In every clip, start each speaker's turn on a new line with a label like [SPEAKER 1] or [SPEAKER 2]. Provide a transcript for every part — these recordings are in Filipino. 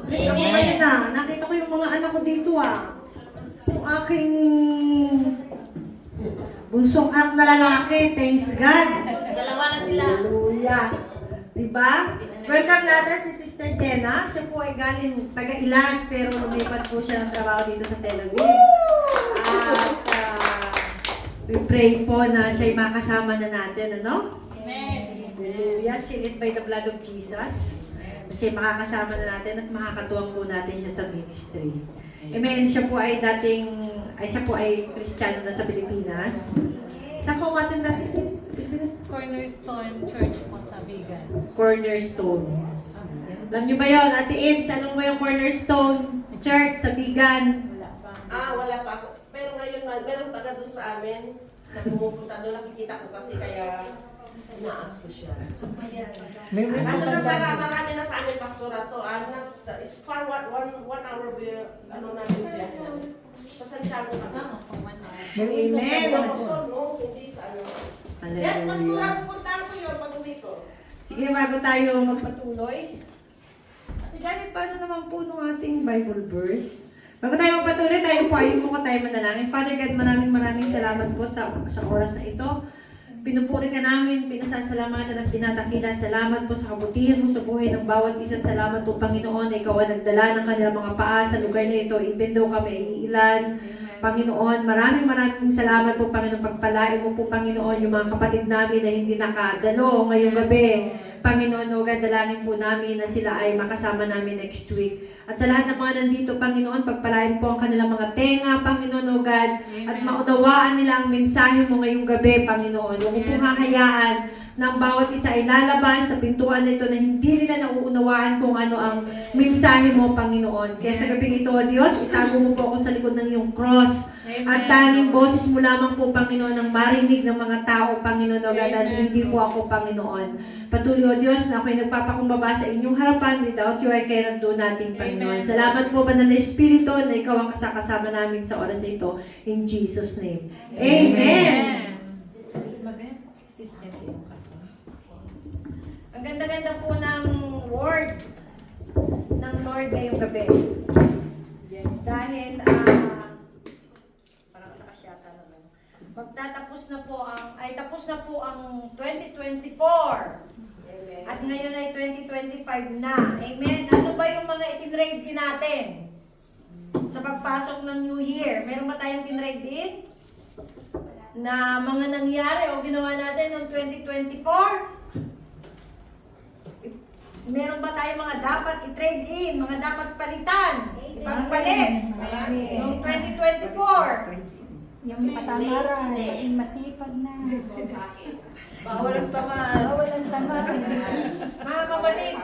[SPEAKER 1] Bless ako ngayon na. Nakita ko yung mga anak ko dito Yung aking bunsong anak na lalaki. Thanks God.
[SPEAKER 2] Dalawa na sila.
[SPEAKER 1] Hallelujah. Diba? Welcome natin si Sister Jenna. Siya po ay galing taga-Ilan pero lumipat po siya ng trabaho dito sa Tel Aviv. At we pray po na siya'y makasama na natin, ano?
[SPEAKER 2] Amen.
[SPEAKER 1] Hallelujah. Sealed by the blood of Jesus. Siya'y makakasama na natin at makakatuwang po natin siya sa ministry. Amen. Siya po ay Kristiyano na sa Pilipinas. Saan ko umatin dati sis? Pilipinas?
[SPEAKER 2] Cornerstone Church po sa Vigan.
[SPEAKER 1] Cornerstone. Alam niyo ba yun? Ate Ibs, anong ba yung Cornerstone Church sa Bigan?
[SPEAKER 3] Wala pa ako. Pero ngayon, meron taga doon sa amin. Na pumupunta doon, nakikita ko kasi kaya inaas ko siya. Kaso na marami na sa amin, Pastora. So, it's far one hour namin biyahe namin. Pasensya ko kami.
[SPEAKER 1] Amen.
[SPEAKER 3] No? Hindi sa ano. Yes, Pastora, pupuntahan ko yun pag uwi ko.
[SPEAKER 1] Sige, bago tayo magpatuloy. Ate Janet, paano naman po nung ating Bible verse? Bago tayo magpatuloy, tayo po ayun mo ko tayo manalangin. Father God, maraming salamat po sa oras na ito. Pinupuri ka namin, pinasasalamatan at pinatakila. Salamat po sa kabutihan mo sa buhay ng bawat isa. Salamat po, Panginoon, na ikaw ang nagdala ng kanilang mga paa sa lugar na ito. Even though kami ay iilan, Panginoon, maraming salamat po, Panginoon. Pagpalain mo po, Panginoon, yung mga kapatid namin na hindi nakadalo ngayong gabi. Panginoon, o God, dalangin po namin na sila ay makasama namin next week. At sa lahat ng mga nandito, Panginoon, pagpalain po ang kanilang mga tenga, Panginoon, o God, at maunawaan nila ang mensahe mo ngayong gabi, Panginoon. Huwag mo pong hahayaan na ang bawat isa ay lalabas sa pintuan nito na hindi nila nauunawaan kung ano ang mensahe mo, Panginoon. Kaya sa gabing ito, O Diyos, itago mo po ako sa likod ng iyong cross. At tanging boses mo lamang po, Panginoon, ang marinig ng mga tao, Panginoon, o God, at hindi po ako, Panginoon. Patuloy, O Diyos, na ako'y nagpapakumbaba sa inyong harapan. Without you, ay cannot do nothing, Panginoon. Salamat po, Banal na Espiritu, na ikaw ang kasama namin sa oras na ito. In Jesus' name. Amen. Ang ganda-ganda po ng word ng Lord ngayong gabi. Dahil, parang nakasyata naman. Tapos na po ang 2024. At ngayon ay 2025 na. Amen. Ano ba yung mga itinrade in natin? Sa pagpasok ng New Year, meron ba tayong tinrade in? Na mga nangyari o ginawa natin noong 2024? Meron ba tayong mga dapat i-trade in, mga dapat palitan, ipagpalit noong 2024?
[SPEAKER 4] Yung patamaran, maging masipag na.
[SPEAKER 3] Bawal ang tamad.
[SPEAKER 4] Bawal ang tamad.
[SPEAKER 1] Mga kapatid,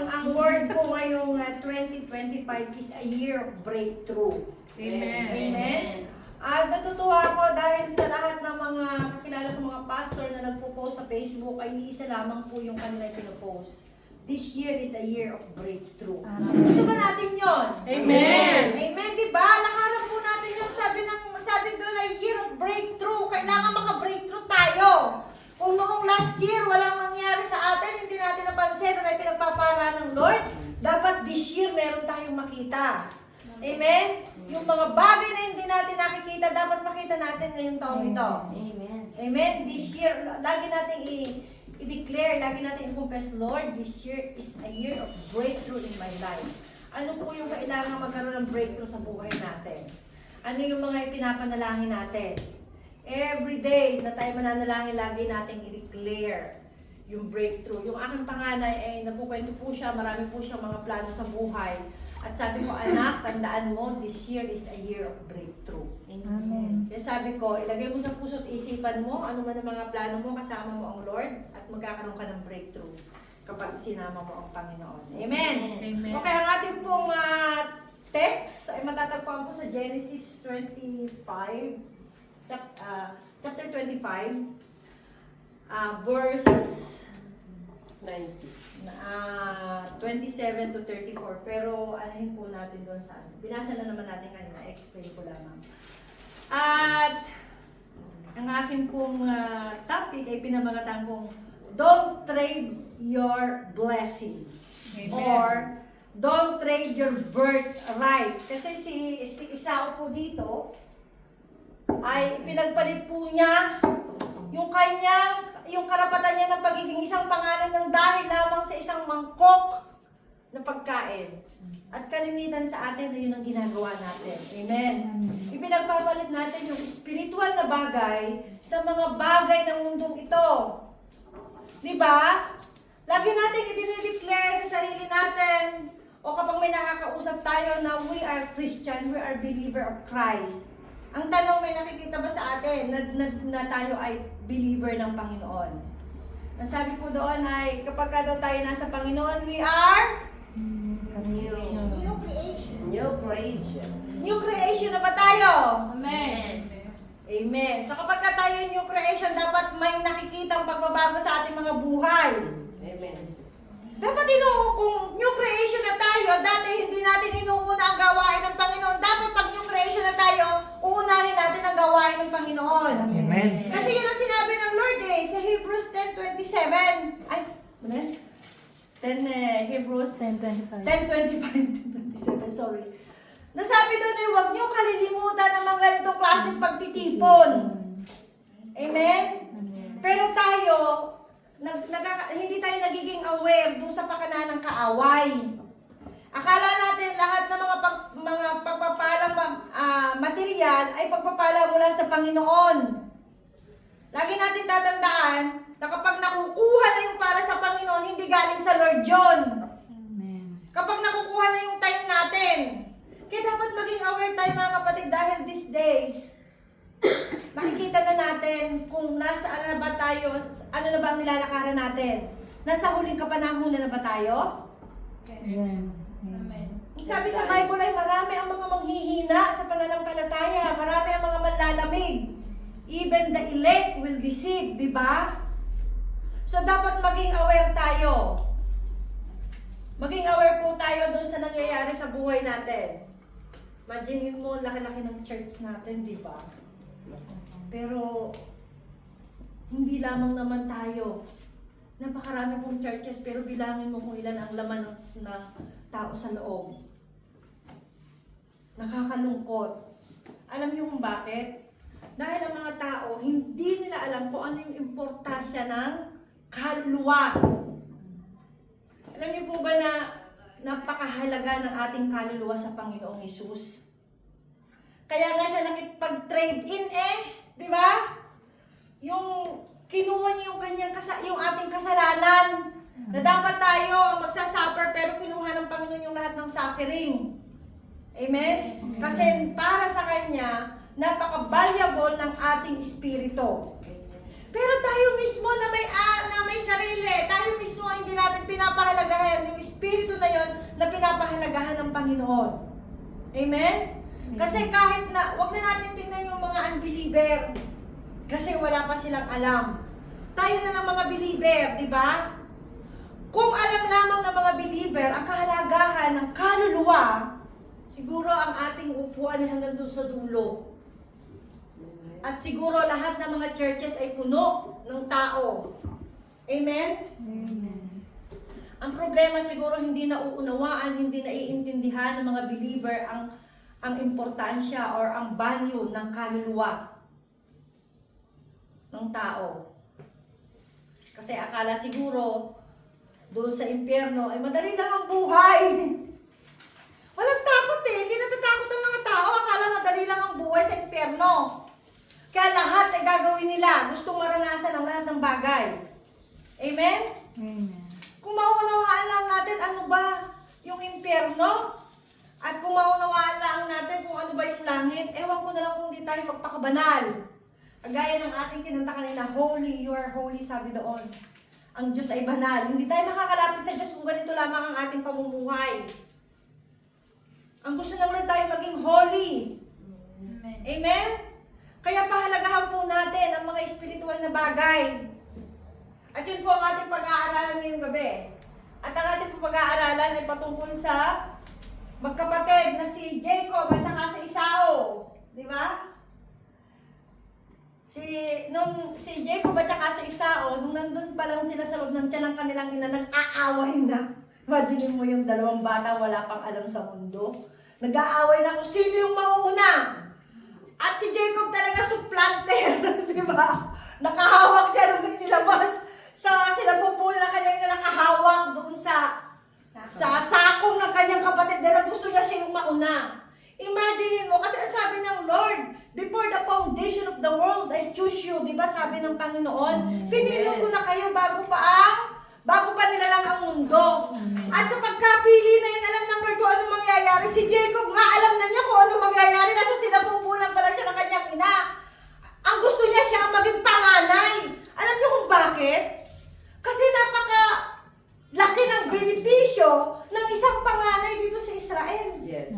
[SPEAKER 1] ang word ko ngayong 2025 is a year of breakthrough.
[SPEAKER 2] Amen.
[SPEAKER 1] Amen. At natutuwa ako dahil sa lahat ng mga kakilala kong mga pastor na nagpo-post sa Facebook ay isa lamang po yung kanilang pinopost. This year is a year of breakthrough. Gusto ba natin yon?
[SPEAKER 2] Amen.
[SPEAKER 1] Amen, di ba? Nakaharap po natin yun. Sabi doon ay year of breakthrough. Kailangan maka-breakthrough tayo. Kung noong last year walang nangyari sa atin, hindi natin napansin na pinagpapala ng Lord, dapat this year meron tayong makita. Amen? Yung mga bagay na hindi natin nakikita, dapat makita natin ngayong taong ito.
[SPEAKER 4] Amen.
[SPEAKER 1] Amen? This year, lagi natin i-declare, lagi natin i-confess, Lord, this year is a year of breakthrough in my life. Ano po yung kailangan magkaroon ng breakthrough sa buhay natin? Ano yung mga ipinapanalangin natin? Every day na tayo mananalangin, lagi natin i-declare yung breakthrough. Yung aking panganay ay nagkukwento po siya, marami po siyang mga plano sa buhay. At sabi ko, anak, tandaan mo, this year is a year of breakthrough.
[SPEAKER 4] Amen.
[SPEAKER 1] Kaya sabi ko, ilagay mo sa puso at isipan mo, ano man ang mga plano mo, kasama mo ang Lord, at magkakaroon ka ng breakthrough kapag sinama mo ang Panginoon. Amen?
[SPEAKER 2] Amen.
[SPEAKER 1] Okay, ang ating pong text ay matatagpuan po sa Genesis 25, chapter 25, verse
[SPEAKER 3] 90.
[SPEAKER 1] 27 to 34. Pero anahin po natin doon sa ano. Binasa na naman natin kanina, explain ko lamang. At ang akin pong topic ay pinamagatan kong don't trade your blessing.
[SPEAKER 2] Amen.
[SPEAKER 1] Or Don't trade your birthright. Kasi si Esau po dito, ay pinagpalit po niya yung karapatan niya ng pagiging isang pangalan ng dahil lamang sa isang mangkok na pagkain. At kalimitan sa atin na yun ang ginagawa natin. Amen. Ipinagpapalit natin yung spiritual na bagay sa mga bagay ng mundong ito. Di ba? Lagi natin i-declare sa sarili natin o kapag may nakakausap tayo na we are Christian, we are believer of Christ. Ang tanong, may nakikita ba sa atin na tayo ay believer ng Panginoon? Ang sabi po doon ay kapag daw tayo nasa Panginoon, we are
[SPEAKER 3] New creation.
[SPEAKER 1] new creation na ba tayo?
[SPEAKER 2] Amen.
[SPEAKER 1] Amen. So kapag tayo new creation, dapat may nakikitang pagbabago sa ating mga buhay.
[SPEAKER 3] Amen.
[SPEAKER 1] Dapat kung new creation na tayo, dati hindi natin inuuna ang gawain ng Panginoon. Dapat pag new creation na tayo, uunahin natin ang gawain ng Panginoon.
[SPEAKER 5] Amen.
[SPEAKER 1] Kasi yun ang sinabi ng Lord sa Hebrews 10:27. Ay, ano yan? Hebrews
[SPEAKER 2] 10:25.
[SPEAKER 1] 10:25, sorry. Nasabi doon huwag niyo kalilimutan ang mga ganitong klaseng pagtitipon. Amen? Pero tayo, hindi tayo nagiging aware dun sa pakana ng kaaway. Akala natin lahat ng mga pagpapalang material ay pagpapala mula sa Panginoon. Lagi natin tatandaan na kapag nakukuha na yung para sa Panginoon, hindi galing sa Lord John.
[SPEAKER 2] Amen.
[SPEAKER 1] Kapag nakukuha na yung time natin. Kaya dapat maging aware tayo mga kapatid dahil these days, makikita na natin kung nasaan na ba tayo, ano na ba ang nilalakaran natin. Nasa huling kapanahon na ba tayo?
[SPEAKER 2] Amen. Amen.
[SPEAKER 1] Sabi sa Bible ay marami ang mga manghihina sa pananampalataya, marami ang mga manlalamig. Even the elect will receive, di ba? So dapat maging aware tayo. Maging aware po tayo dun sa nangyayari sa buhay natin. Imagine mo, laki-laki ng church natin, di ba? Pero, hindi lamang naman tayo. Napakarami pong churches, pero bilangin mo kung ilan ang laman ng tao sa loob. Nakakalungkot. Alam niyo kung bakit? Dahil ang mga tao, hindi nila alam kung ano yung importansya ng kaluluwa. Alam niyo po ba na napakahalaga ng ating kaluluwa sa Panginoong Hesus? Kaya nga siya nakipag-trade in di ba? Yung kinuha niya yung ating kasalanan na dapat tayo ang magsasuffer pero kinuha ng Panginoon yung lahat ng suffering. Amen? Kasi para sa Kanya, napaka-valuable ng ating espiritu. Pero tayo mismo na may sarili, tayo mismo hindi natin pinapahalagahan yung espiritu na yon na pinapahalagahan ng Panginoon. Amen? Kasi kahit na, wag na natin tingnan yung mga unbeliever. Kasi wala pa silang alam. Tayo na ng mga believer, di ba? Kung alam lamang ng mga believer ang kahalagahan ng kaluluwa, siguro ang ating upuan ay hanggang doon sa dulo. At siguro lahat ng mga churches ay puno ng tao. Amen?
[SPEAKER 2] Amen.
[SPEAKER 1] Ang problema siguro hindi nauunawaan, hindi naiintindihan ng mga believer ang importansya or ang value ng kaluluwa ng tao. Kasi akala siguro doon sa impyerno ay madali lang ang buhay. Walang takot hindi natatakot ang mga tao. Akala madali lang ang buhay sa impyerno. Kaya lahat ay gagawin nila. Gustong maranasan ang lahat ng bagay. Amen?
[SPEAKER 2] Amen.
[SPEAKER 1] Kung maunawaan lang natin ano ba yung impyerno, at kung maunawaan lang natin kung ano ba yung langit, ewan ko na lang kung di tayo magpakabanal. Gaya ng ating kinanta kanina, holy, you are holy, sabi doon. Ang Diyos ay banal. Hindi tayo makakalapit sa Diyos kung ganito lamang ang ating pamumuhay. Ang gusto ng Lord tayo maging holy.
[SPEAKER 2] Amen.
[SPEAKER 1] Amen? Kaya pahalagahan po natin ang mga espiritual na bagay. At yun po ang ating pag-aaralan ngayong gabi. At ang ating pag-aaralan ay patungkol sa magkapatid na si Jacob at saka si Esau. Di ba? Si Jacob at saka si Esau, nung nandun pa lang sila sa loob ng tiyan ng kanilang ina, nag-aaway na. Imagine mo yung dalawang bata wala pang alam sa mundo. Nag-aaway na kung sino yung mauna. At si Jacob talaga supplanter, di ba? Nakahawak siya nung nilabas sa sinapupunan ng kanyang ina, nakahawak doon sa sakong ng kanyang kapatid dahil gusto niya siya yung mauna. Imagine mo, kasi sabi ng Lord, before the foundation of the world, I choose you. Di ba sabi ng Panginoon? Pinili ko na kayo bago pa nilalang ang mundo. At sa pagkapili na yun, alam ng Lord kung ano mangyayari. Si Jacob nga, alam na niya kung ano mangyayari. Nasa sinapupunan pa lang siya ng kanyang ina. Ang gusto niya siya ang maging panganay. Alam niyo kung bakit? Kasi laki ng benepisyo ng isang panganay dito sa Israel.
[SPEAKER 3] Yes.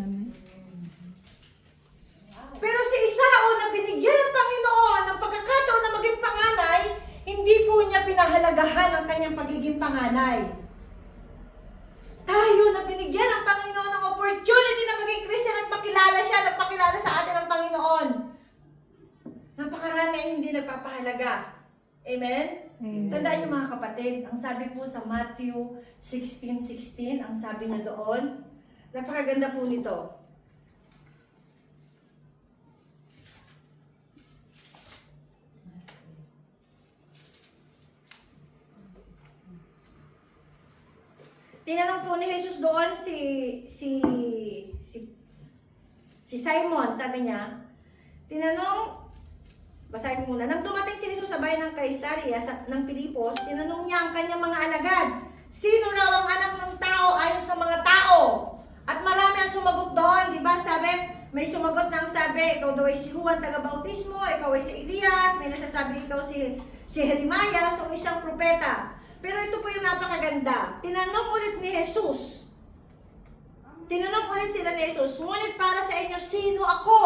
[SPEAKER 1] Pero si Esau na binigyan ng Panginoon ng pagkakataon na maging panganay, hindi po niya pinahalagahan ang kanyang pagiging panganay. Tayo na binigyan ng Panginoon ng opportunity na maging Christian at makilala siya, nagpakilala sa atin ng Panginoon. Napakarami ang hindi nagpapahalaga. Amen? Tandaan niyo mga kapatid, ang sabi po sa Matthew 16:16, ang sabi na doon, napakaganda po nito. Tinanong po ni Jesus doon si Simon, sabi niya, basahin ko muna, nang dumating si Jesus sa bayan ng Caesarea ng Pilipos, tinanong niya ang kanyang mga alagad, sino raw ang anak ng tao ayon sa mga tao? At marami ang sumagot doon, di ba? Sabi, may sumagot na ang sabi, ikaw daw ay si Juan taga-bautismo, ikaw ay si Elias, may nasasabi ikaw si Jeremiah, so isang propeta. Pero ito po yung napakaganda. Tinanong ulit sila ni Jesus, ngunit para sa inyo, sino ako?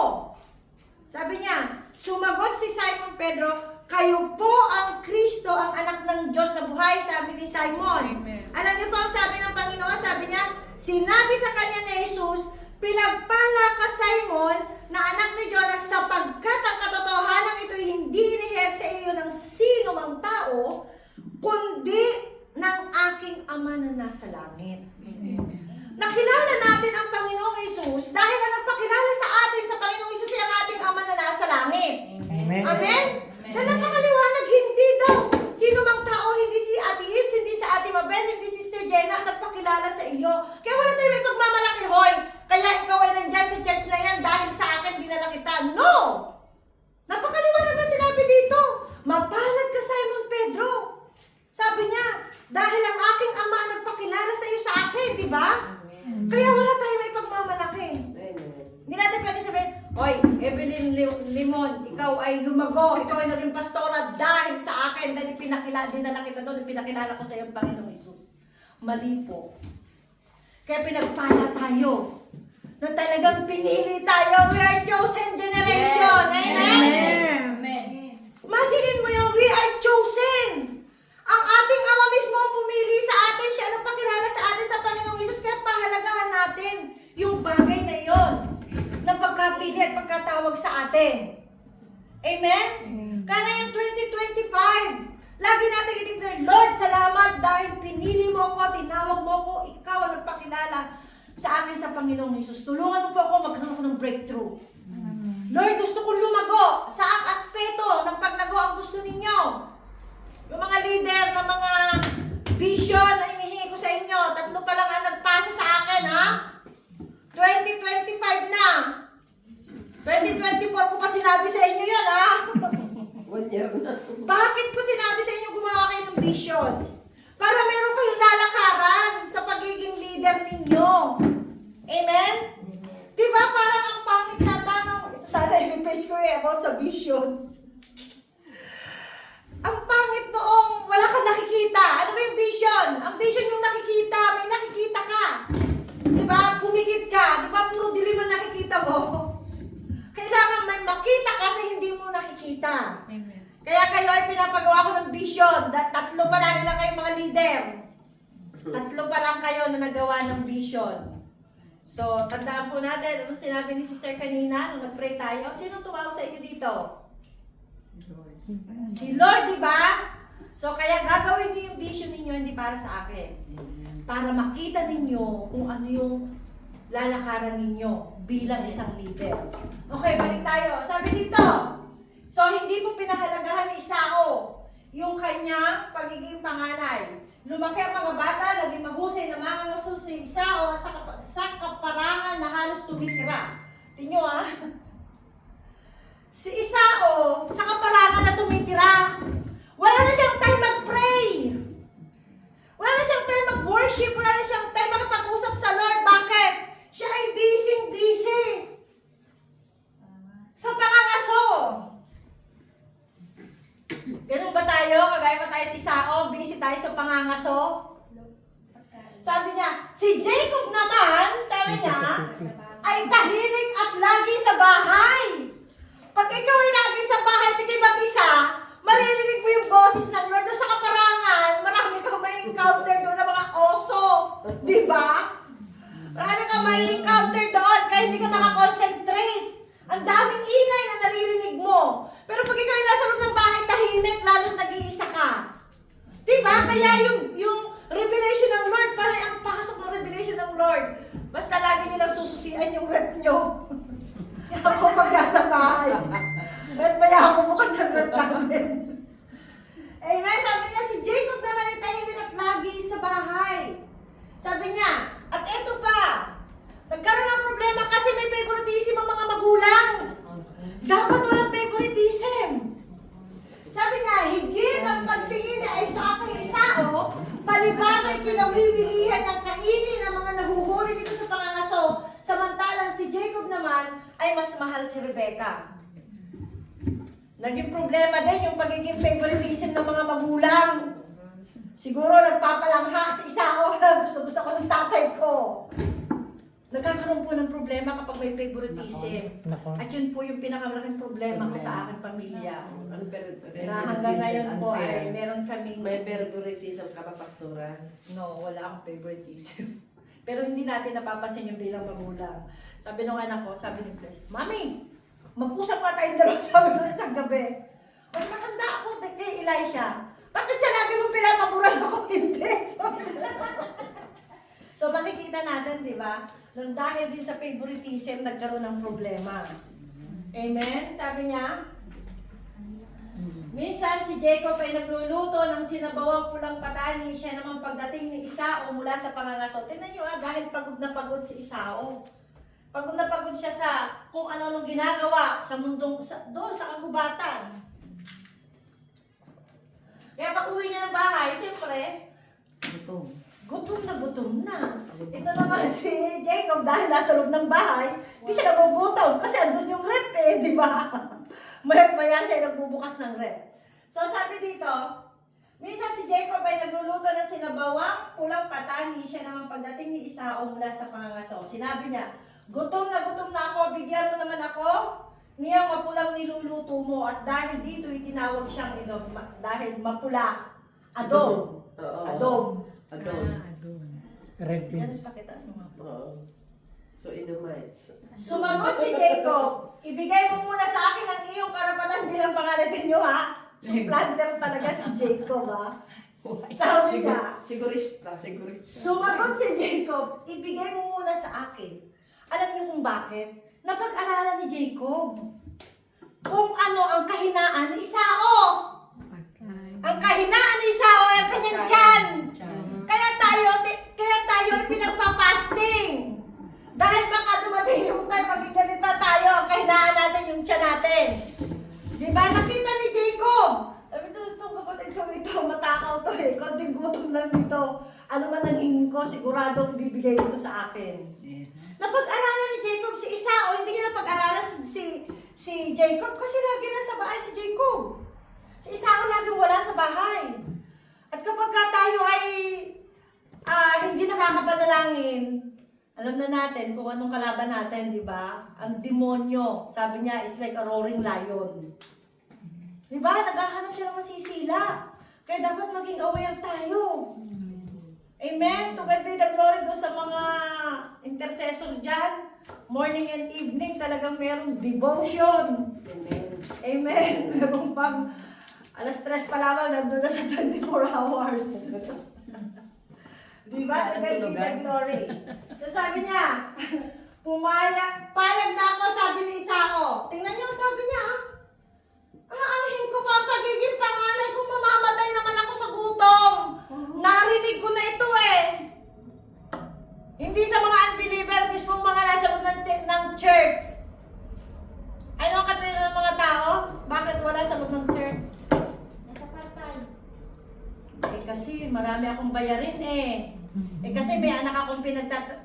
[SPEAKER 1] Sabi niya, sumagot si Simon Pedro, kayo po ang Kristo, ang anak ng Diyos na buhay, sabi ni Simon.
[SPEAKER 2] Amen.
[SPEAKER 1] Alam niyo po ang sabi ng Panginoon, sabi niya, sinabi sa kanya ni Jesus, pinagpala ka Simon, na anak ni Jonas, sapagkat ang katotohanan ito'y hindi inihayag sa iyo ng sino mang tao, kundi ng aking Ama na nasa langit. Nakilala natin ang Panginoong Hesus dahil ang nagpakilala sa atin sa Panginoong Hesus ay ang ating Ama na nasa langit.
[SPEAKER 5] Amen.
[SPEAKER 1] Amen? Na napakaliwanag, hindi daw. Sino mang tao, hindi si Ate Itz, hindi si Ate Mabel, hindi si Sister Jenna ang nagpakilala sa iyo. Kaya wala tayo may pagmamalaki, hoy. Kaya ikaw ay nandiyan sa church na yan dahil sa akin dinala kita. No! Napakaliwanag na sinabi dito. Mapalad ka, Simon Pedro. Sabi niya, dahil ang aking Ama ang nagpakilala sa iyo sa akin, di ba? Kaya wala tayo may pagmamalaki. Hindi natin pwede sabihin, oy, Evelyn Limon, ikaw ay lumago, ikaw ay naging pastora dahil sa akin, dahil dinala kita doon, pinakilala ko sa iyo ang Panginoong Hesus. Mali po. Kaya pinagpala tayo na talagang pinili tayo. We are chosen generation.
[SPEAKER 3] Yes.
[SPEAKER 1] Amen?
[SPEAKER 2] Amen.
[SPEAKER 1] Imagine mo yung we are chosen. Ang ating Ama mismo ang pumili sa atin. Siya ang pakilala sa atin sa Panginoong Hesus. Kaya pahalagahan natin yung bagay na yon ng pagkapili at pagkatawag sa atin. Amen? Kaya ngayong 2025, lagi natin i-declare, Lord, salamat dahil pinili mo ko, tinawag mo ko, ikaw ang nagpakilala sa akin sa Panginoong Hesus. Tulungan mo po ako magkaroon ako ng breakthrough. Lord, gusto kong lumago. Sa ang aspeto ng paglago ang gusto ninyo? Yung mga leader ng mga vision na hinihingi ko sa inyo, 3 pa lang ang nagpasa sa akin, ha? 2025 na. 2024 ko pa sinabi sa inyo yan, ha?
[SPEAKER 3] 1 year na.
[SPEAKER 1] Bakit ko sinabi sa inyo gumawa kayo ng vision? Para meron kayong lalakaran sa pagiging leader ninyo. Amen? Diba parang ang pangit na tanong, ito sana i-page ko about sa vision. Ang pangit noong wala kang nakikita. Ano ba yung vision? Ang vision yung nakikita. May nakikita ka. Diba? Pumikit ka. Diba? Puro dilim ang nakikita mo. Kailangan may makita kasi hindi mo nakikita.
[SPEAKER 2] Amen.
[SPEAKER 1] Kaya kayo ay pinapagawa ko ng vision. 3 pa lang ilang kayong mga leader. 3 pa lang kayo na nagawa ng vision. So, tandaan po natin, ano sinabi ni Sister kanina, nung nag-pray tayo, sino tumawag sa inyo dito? Si Lord, di ba? So, kaya gagawin niyo yung vision ninyo, hindi para sa akin. para makita ninyo kung ano yung lalakaran ninyo bilang isang leader. Okay, balik tayo. Sabi dito, so hindi po pinahalagahan ni Isao yung kanyang pagiging panganay. Lumaki ang mga bata, naging mahusay na mangangaso si Isao at sa kaparangan na halos tumitira. Tingnan nyo si Isao, sa kaparangan na tumitira, wala na siyang time mag-pray. Wala na siyang time mag-worship. Wala na siyang time makipag-usap sa Lord. Bakit? Siya ay busy sa pangangaso. Ganun ba tayo? Kagaya ba tayo ni Isao? Busy tayo sa pangangaso? Sabi niya, si Jacob naman, sabi niya, ay tahimik at lagi sa bahay. Pag ikaw ay lagi sa bahay, tigay mag-isa, maririnig mo yung boses ng Lord. Doon sa kaparangan, marami kang may encounter doon ng mga oso. Di ba? Marami kang may encounter doon, kaya hindi ka makakonsentrate. Ang daming ingay na naririnig mo. Pero pag ikaw ay nasa loob ng bahay, tahimik, lalo't nag-iisa ka. Di ba? Kaya yung revelation ng Lord, pala ang pasok ng revelation ng Lord. Basta lagi nyo lang sususian yung rep nyo. Ako pag nasa bahay. Ba't maya ako bukas ng rep namin? Amen? Sabi niya, si Jacob naman ay tahimik at lagi sa bahay. Sabi niya, at eto pa, nagkaroon ng problema kasi may favoritism ang mga magulang. Dapat walang favoritism. Sabi niya, higit ang pagtingin niya ay sa aking Isao, palibas ay kinawiwilihan ng kainin ang mga nahuhuli dito sa pangangaso, samantalang si Jacob naman ay mas mahal si Rebecca. Naging problema din yung pagiging favoritism ng mga magulang. Siguro nagpapalangha si Isao na gusto ko ng tatay ko. Nagkakaroon po ng problema kapag may favoritism. At yun po yung pinakamalaking problema ko sa aking pamilya. Na hanggang ngayon po ay meron kaming...
[SPEAKER 3] May favoritism ka ba, Pastora?
[SPEAKER 1] No, wala akong favoritism. Pero hindi natin napapansin yung bilang magulang. Sabi nung anak ko, sabi ni Chris, Mami, mag-usap ka tayong dalawa, sabi nung isang gabi. Mas matanda ako kay Elisha. Bakit siya lagi mong pinapaboran ako? Hindi. So makikita natin, di ba? Nang dahil din sa favoritism, nagkaroon ng problema. Amen? Sabi niya, minsan si Jacob ay nagluluto ng sinabawang pulang patani. Siya naman pagdating ni Isao mula sa pangangaso. Tingnan niyo dahil pagod na pagod si Isao. Pagod na pagod siya sa kung ano-anong ginagawa sa mundong, doon sa kagubatan. Kaya pag uwi niya ng bahay, siyempre, gutom na. Ito naman si Jacob, dahil nasa loob ng bahay, hindi siya nagugutom kasi andun yung rep di ba? Maya siya nagbubukas ng rep. So sabi dito, minsan si Jacob ay nagluluto ng sinabawang pulang patani. Siya naman pagdating ni Isao mula sa pangangaso. Sinabi niya, gutom na ako, bigyan mo naman ako niyang mapulang niluluto mo. At dahil dito itinawag siyang Edom, dahil mapula, Adom.
[SPEAKER 5] Red
[SPEAKER 1] Yan,
[SPEAKER 5] beans.
[SPEAKER 1] pakita sa mga po.
[SPEAKER 3] Oo. So, Edomites.
[SPEAKER 1] Sumagot si Jacob, ibigay mo muna sa akin ang iyong karapatan bilang panganitin niyo ha. Supplanter talaga si Jacob ha. Sabi niya,
[SPEAKER 3] Sigurista.
[SPEAKER 1] sumagot si Jacob, ibigay mo muna sa akin. Alam niyo kung bakit? Napag-aralan ni Jacob kung ano ang kahinaan ni Isao. Ang kahinaan ni Isao ay ang kanyang tiyan. Kaya tayo ay pinagpapasting. Dahil baka dumating yung time, maging ganito tayo, ang kahinaan natin yung tiyan natin. Di ba? Nakita ni Jacob. Sabi itong kapatid ko ito, matakaw to konting gutom lang dito. Ano man ang hingin ko, sigurado ibibigay ito sa akin. Napag-aralan ni Jacob si Isao, hindi niya napag-aralan si Jacob kasi lagi nasa bahay si Jacob. Si Isao lagi wala sa bahay. At kapag tayo ay hindi nakakapanalangin, alam na natin kung anong kalaban natin, di ba? Ang demonyo, sabi niya, is like a roaring lion. Di ba? Naghahanap siya ng masisila. Kaya dapat maging aware tayo. Amen? To God be the glory doon sa mga intercessor dyan. Morning and evening, talagang merong devotion.
[SPEAKER 3] Amen.
[SPEAKER 1] Amen. Merong pang alas 3 pa lamang, nandun na sa 24 hours. Di ba? Nagkaibigan Glory. So sabi niya, payag na ako, sabi ni Isao. Tingnan niyo, sabi niya, aanhin ko pa ang pagiging panganay kung mamamatay naman ako sa gutom. Narinig ko na ito eh. Hindi sa mga unbeliever, mismo mga nasa loob ng church. Ano ang katulad ng mga tao? Bakit wala sa loob ng church?
[SPEAKER 4] Nasa patay.
[SPEAKER 1] Eh kasi marami akong bayarin eh. Eh kasi may anak akong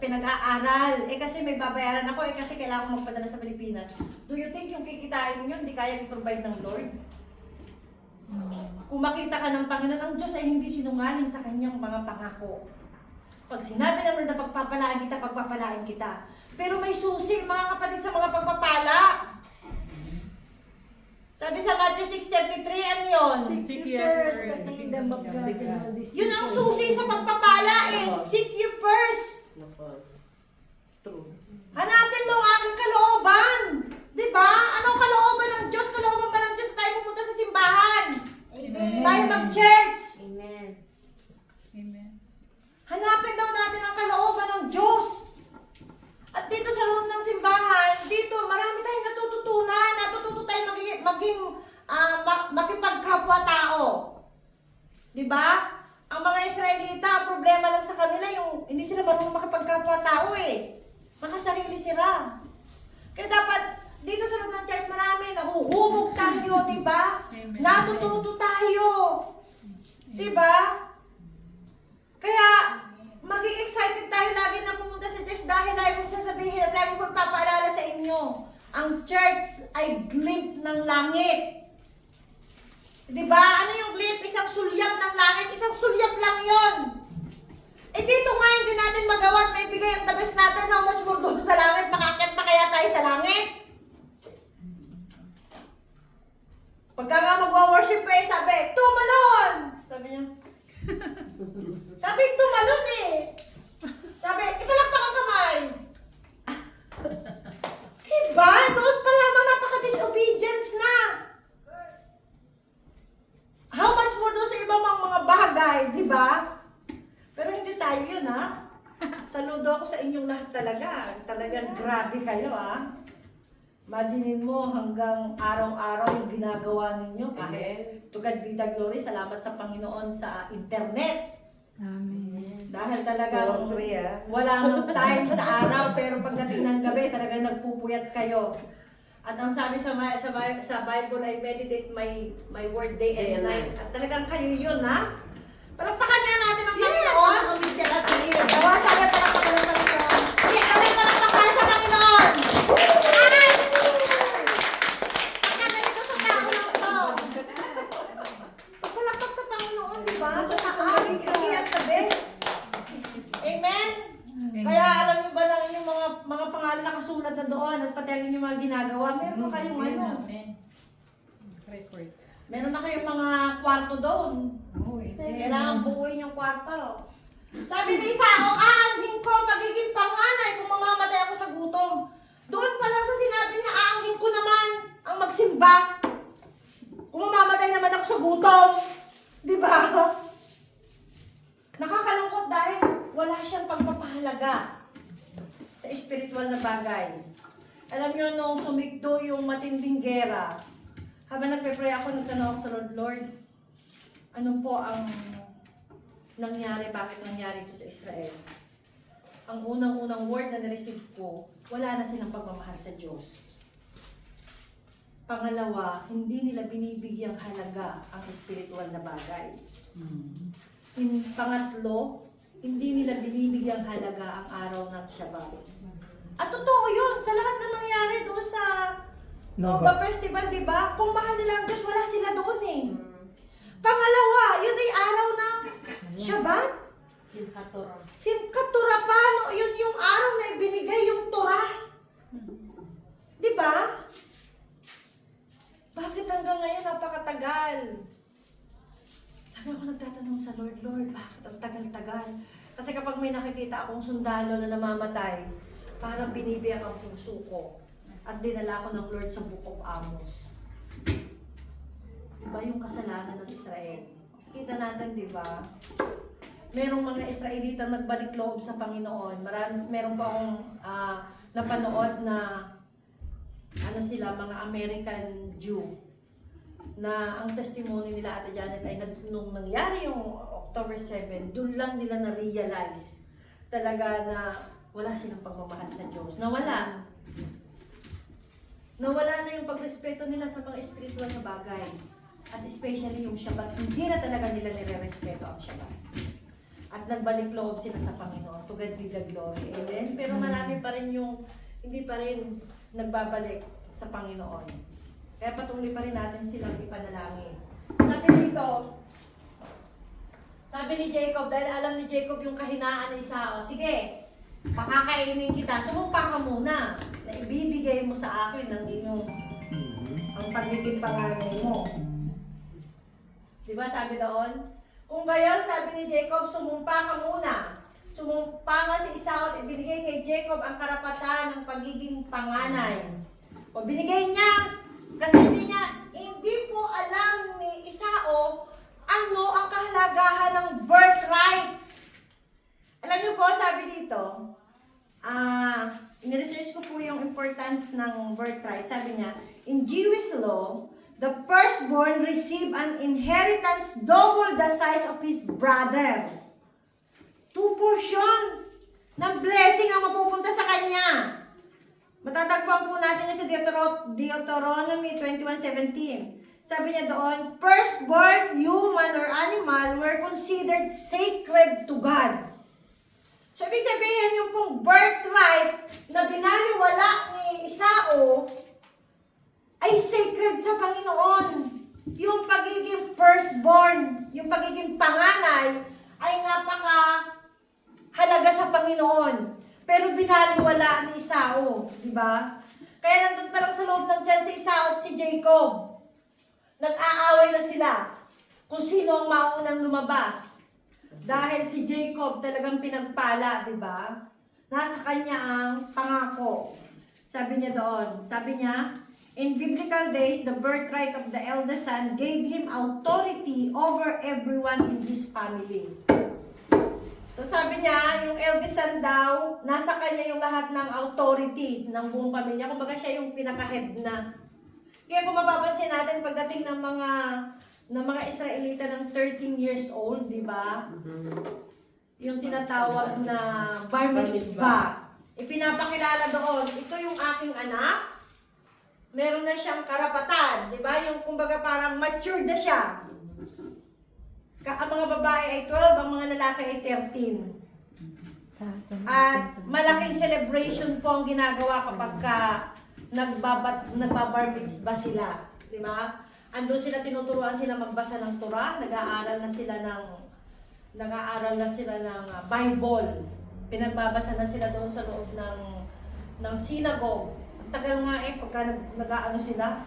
[SPEAKER 1] pinag-aaral. Eh kasi may babayaran ako. Eh kasi kailangan ko magpadala sa Pilipinas. Do you think yung kikitain ninyo hindi kaya i-provide ng Lord? Kung makita ka ng Panginoon, ang Diyos ay hindi sinungaling sa kanyang mga pangako. Pag sinabi ng Lord na pagpapalaan kita. Pero may susi mga kapatid sa mga pagpapala. Sabi sa Matthew 6:33, ano yun?
[SPEAKER 2] Seek
[SPEAKER 4] Ye
[SPEAKER 2] ye
[SPEAKER 4] first
[SPEAKER 2] first
[SPEAKER 4] the kingdom of God. and all these
[SPEAKER 1] Yun ang
[SPEAKER 4] things.
[SPEAKER 1] susi sa pagpapala eh. Seek you first.
[SPEAKER 3] It's true.
[SPEAKER 1] Hanapin mo ang aking kalooban. Di ba? Anong kalooban ng Diyos? Kalooban ba ng Diyos tayo pumunta sa simbahan?
[SPEAKER 4] Amen.
[SPEAKER 1] Tayo mag-church.
[SPEAKER 4] Amen.
[SPEAKER 2] Amen.
[SPEAKER 1] Hanapin daw natin ang kalooban ng Diyos. At dito sa loob ng simbahan, dito marami tayong natututunan. Natututo tayong makipagkapwa-tao. Di ba? Ang mga Israelita, ang problema lang sa kanila yung hindi sila marunong makipagkapwa-tao eh. Makasarili sila. Kaya dapat dito sa loob ng church marami, nahuhubog tayo, di ba?
[SPEAKER 2] Amen.
[SPEAKER 1] Natututo tayo. Di ba? Kaya, maging excited tayo lagi na pumunta sa church dahil lagi kong sasabihin at lagi kong papaalala sa inyo, ang church ay glimpse ng langit. Diba? Ano yung glimpse? Isang sulyap ng langit. Isang sulyap lang yon. Eh dito nga hindi natin magawa at may bigay ang the best natin. How much more doon sa langit? Makakit pa kaya tayo sa langit? Pagka nga magwa-worship pa sabi, tumalon! Sabi niya. Sabi, tumalon eh. Sabi, ipalakpak ang kamay. Diba? Doon pa lamang napaka-disobedience na. How much more doon sa ibang mga bagay, diba? Pero hindi tayo yun, ha? Saludo ako sa inyong lahat talaga. Talagang grabe kayo, ha? Imaginin mo hanggang araw-araw yung ginagawa ninyo. Kahit to God be the glory, salamat sa Panginoon sa internet.
[SPEAKER 2] Amen.
[SPEAKER 1] Dahil talagang
[SPEAKER 3] Poetry, ah.
[SPEAKER 1] wala nang time sa araw, pero pagdating ng gabi, talagang nagpupuyat kayo. At ang sabi sa Bible ay meditate my word day and night. At talagang kayo yun, ha? Palakpakan nga natin ang Panginoon. Dawa, sabi palakpakan ng Panginoon. Sige, sabi palakpakan sa Panginoon. Yes! Pagkakalito sa tao lang to. Palakpak sa Panginoon, di ba? Sa taas, hindi at the best. Amen? Kaya alam niyo ba lang yung mga pangalan nakasulat na doon at pati ang inyong mga ginagawa, meron pa kayong ano.
[SPEAKER 2] Amen. Record.
[SPEAKER 1] Meron na kayong mga kwarto doon.
[SPEAKER 2] Oh, ito.
[SPEAKER 1] Kailangan buuin yung kwarto. Sabi ni Isao, aanhin ko ang pagiging panganay kung mamamatay ako sa gutom. Doon pa lang sa sinabi niya, aanhin ko naman ang magsimba. Kung mamamatay naman ako sa gutom. Di ba? Nakakalungkot dahil wala siyang pagpapahalaga sa espiritual na bagay. Alam niyo, nung sumigdo yung matinding gera, habang nagpe-pray ako, nagtanong ako sa Lord, Lord, ano po ang nangyari, bakit nangyari ito sa Israel? Ang unang-unang word na na-receive ko, wala na silang pagmamahal sa Diyos. Pangalawa, hindi nila binibigyang halaga ang espiritual na bagay. Pangatlo, hindi nila binibigyang halaga ang araw ng Shabbat. At totoo yun, sa lahat na nangyari doon sa Nova Festival, di ba? Kung mahal nila ang Diyos, wala sila doon eh. Pangalawa, yun ay araw ng Shabbat. Simchat Torah pa, no? Yun yung araw na ibinigay yung Torah. Di ba? Bakit hanggang ngayon napakatagal? Lagi ako nagtatanong sa Lord, Lord, bakit ang tagal-tagal? Kasi kapag may nakikita akong sundalo na namamatay, parang binibiyak ang puso ko. At dinala ko ng Lord sa Book of Amos. Diba yung kasalanan ng Israel? Kita natin, diba? merong mga Israelita nagbalik loob sa Panginoon. Meron pa akong napanood na sila, mga American Jew, na ang testimony nila, Ate Janet, ay nung nangyari yung October 7, doon lang nila na-realize talaga na wala silang pagmamahal sa Diyos. Nawala na yung pagrespeto nila sa mga spiritual na bagay. At especially yung Shabbat, hindi na talaga nila nire-respeto ang Shabbat. At nagbalik loob sila sa Panginoon. To God be the glory. Amen? Pero marami pa rin yung hindi pa rin nagbabalik sa Panginoon. Kaya patuloy pa rin natin silang ipanalangin. Sabi ni Jacob, dahil alam ni Jacob yung kahinaan ni Esau, sige, pakakainin kita, sumumpa ka muna na ibibigay mo sa akin ang ang pagiging panganay mo. Diba sabi doon? Kung gayon, sabi ni Jacob, sumumpa ka muna. Sumumpa nga si Esau at ibinigay kay Jacob ang karapatan ng pagiging panganay. O binigay niya, kasi hindi po alam ni Esau ano ang kahalagahan ng birthright. Alam niyo po, sabi dito, in-research ko po yung importance ng birthright. Sabi niya, in Jewish law, the firstborn receive an inheritance double the size of his brother. 2 portion ng blessing ang mapupunta sa kanya. Matatagpuan po natin sa Deuteronomy 21:17. Sabi niya doon, firstborn human or animal were considered sacred to God. So, ibig sabihin yung pong birthright na binaliwala ni Esau ay sacred sa Panginoon. Yung pagiging firstborn, yung pagiging panganay ay napaka-halaga sa Panginoon. Pero binaliwala ni Esau, di ba? Kaya nandun pa lang sa loob ng tiyan si Esau at si Jacob. Nag-aaway na sila kung sino ang maunang lumabas. Dahil si Jacob talagang pinagpala, di ba? Nasa kanya ang pangako. Sabi niya doon, in biblical days, the birthright of the eldest son gave him authority over everyone in his family. So sabi niya, yung eldest son daw, nasa kanya yung lahat ng authority ng buong pamilya. Kumbaga siya yung pinaka-head na. Kaya kung mapapansin natin pagdating ng mga Israelita ng 13 years old, di ba? Yung tinatawag na bar mitzvah. Ipinapakilala doon, ito yung aking anak. Meron na siyang karapatan, di ba? Yung kumbaga parang matured na siya. Ang mga babae ay 12, ang mga lalaki ay 13. At malaking celebration po ang ginagawa kapag nagbabar mitzvah sila, di ba? Andun sila, tinuturuan sila magbasa ng Torah, nag-aaral na sila ng Bible. Pinagbabasa na sila doon sa loob ng synagogue. Ang tagal nga pagka nag-aano sila,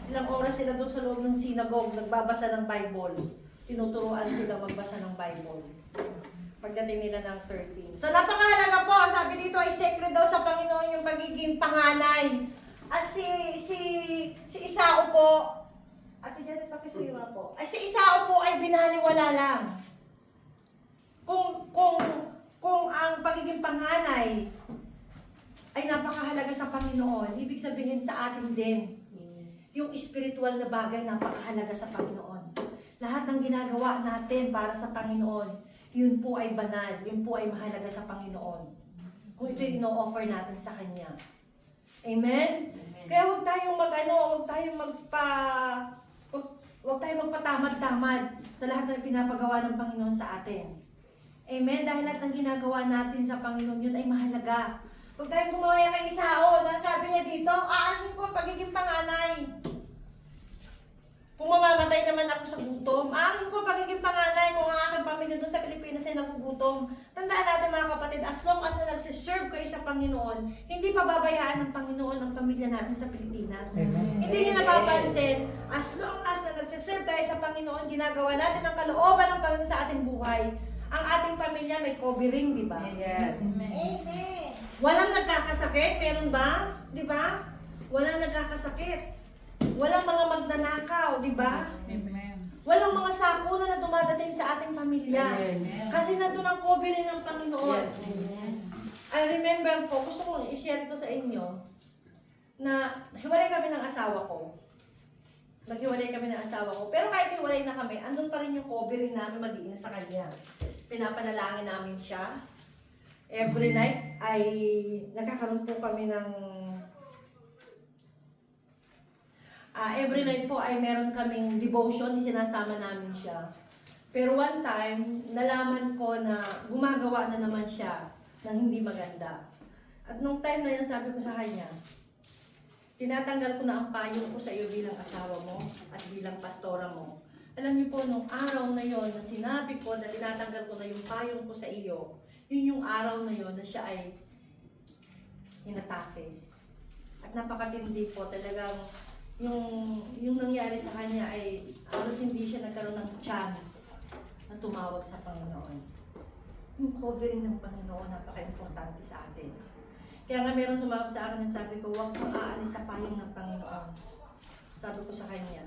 [SPEAKER 1] ilang oras sila doon sa loob ng synagogue, nagbabasa ng Bible. Tinuturuan sila magbasa ng Bible. Pagdating nila ng 13. So napakahalaga po, sabi dito ay sacred daw sa Panginoon yung pagiging panganay. At si Esau po, Ate Janet, pakisuywa po. Ay si Esau po ay binaliwala lang. Kung ang pagiging panganay ay napakahalaga sa Panginoon, ibig sabihin sa atin din, yung spiritual na bagay napakahalaga sa Panginoon. Lahat ng ginagawa natin para sa Panginoon, yun po ay banal, yun po ay mahalaga sa Panginoon. Kung ito yung ino-offer natin sa Kanya. Amen? Kaya huwag tayong magpatamad-tamad sa lahat ng pinapagawa ng Panginoon sa atin. Amen? Dahil lahat ng ginagawa natin sa Panginoon, yun ay mahalaga. Huwag tayong bumawaya kay Esau. Sabi niya dito, aanin ko ang pagiging panganay. Kung mamamatay naman ako sa gutom, aanin ko ang pagiging panganay kung ang aking pamilya doon sa Pilipinas ay nagugutom. Tandaan natin mga kapatid, as long as na nagsiserve kayo sa Panginoon, hindi pababayaan ng Panginoon ang pamilya natin sa Pilipinas.
[SPEAKER 5] Amen.
[SPEAKER 1] Hindi niyo napapansin, as long as na nagsiserve tayo sa Panginoon, ginagawa natin ang kalooban ng Panginoon sa ating buhay, ang ating pamilya may covering, di ba?
[SPEAKER 3] Yes.
[SPEAKER 4] Amen.
[SPEAKER 1] Walang nagkakasakit, meron ba? Di ba? Walang nagkakasakit. Walang mga magnanakaw, di ba?
[SPEAKER 2] Amen.
[SPEAKER 1] Walang mga sakuna na dumadating sa ating pamilya.
[SPEAKER 2] Amen.
[SPEAKER 1] Kasi nandun ang covering ng Panginoon.
[SPEAKER 3] Yes.
[SPEAKER 1] I remember po, gusto kong i-share ito sa inyo, na hiwalay kami ng asawa ko. Naghiwalay kami ng asawa ko. Pero kahit hiwalay na kami, andun pa rin yung covering namin mag-iina sa kanya. Pinapanalangin namin siya. Every night ay nagkakaroon po kami ng every night po ay meron kaming devotion, isinasama namin siya. Pero one time, nalaman ko na gumagawa na naman siya ng hindi maganda. At nung time na yun, sabi ko sa kanya, tinatanggal ko na ang payong ko sa iyo bilang asawa mo at bilang pastora mo. Alam niyo po, nung araw na yon na sinabi ko na tinatanggal ko na yung payong ko sa iyo, yun yung araw na yon na siya ay inatake. At napakatindi po, talagang yung nangyari sa kanya ay halos hindi siya nagkaroon ng chance na tumawag sa Panginoon. Yung covering ng Panginoon, napaka-importante sa atin. Kaya nga meron tumawag sa akin na sabi ko, huwag kang aalis sa payong ng Panginoon. Sabi ko sa kanya,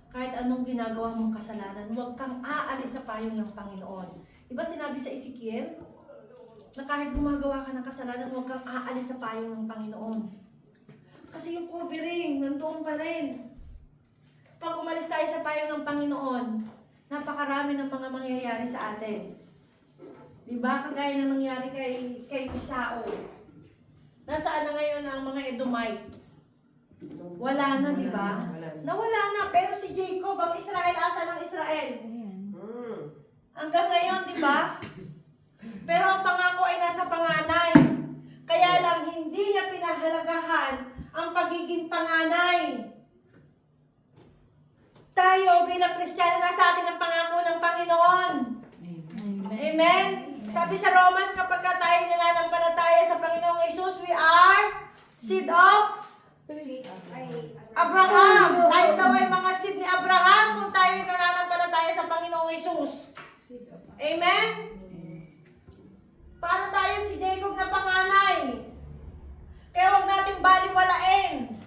[SPEAKER 1] kahit anong ginagawa mong kasalanan, huwag kang aalis sa payong ng Panginoon. Diba sinabi sa Ezekiel, na kahit gumagawa ka ng kasalanan, huwag kang aalis sa payong ng Panginoon. Kasi yung covering, nandoon pa rin. Pag umalis tayo sa payong ng Panginoon, napakarami ng mga mangyayari sa atin. Diba? Kagaya ng nangyari kay Isao. Nasaan na ngayon ang mga Edomites? Wala na, di ba? Nawala na. Pero si Jacob, ang Israel, asa ng Israel?
[SPEAKER 4] Ayan.
[SPEAKER 1] Hanggang ngayon, di ba? Pero ang pangako ay nasa panganay. Kaya lang, hindi niya pinahalagahan ang pagiging panganay. Tayo bilang Kristiyano, nasa atin ang pangako ng Panginoon. Amen? Sabi sa Romans, kapag tayo nananampalataya sa Panginoong Hesus, we are seed of Abraham. Tayo daw ay mga seed ni Abraham kung tayo nananampalataya sa Panginoong Hesus. Amen? Paano tayo si Jacob na panganay? Kaya huwag natin baliwalain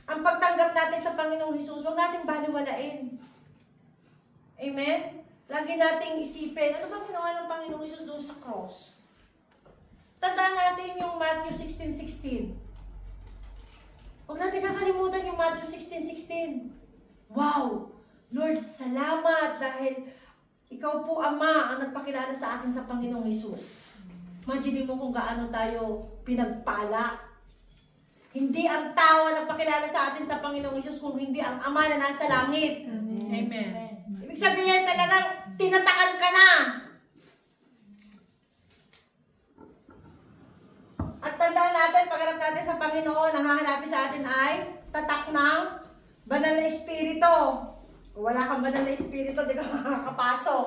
[SPEAKER 1] ang pagtanggap natin sa Panginoong Hesus. Huwag natin baliwalain. Amen? Lagi nating isipin, ano bang ginawa ng Panginoong Hesus doon sa cross? Tandaan natin yung Matthew 16:16. Huwag natin kakalimutan yung Matthew 16:16. Wow! Lord, salamat dahil ikaw po, Ama, ang nagpakilala sa akin sa Panginoong Hesus. Imagine mo kung gaano tayo pinagpala. Hindi ang tao ang nagpakilala sa atin sa Panginoong Hesus, kung hindi ang Ama na nasa langit. Amen. Ibig sabihin talagang tinatakan ka na. At tandaan natin, pagharap natin sa Panginoon, ang hahanapin sa atin ay tatak ng banal na espiritu. Kung wala kang banal na espiritu, di ka makakapasok.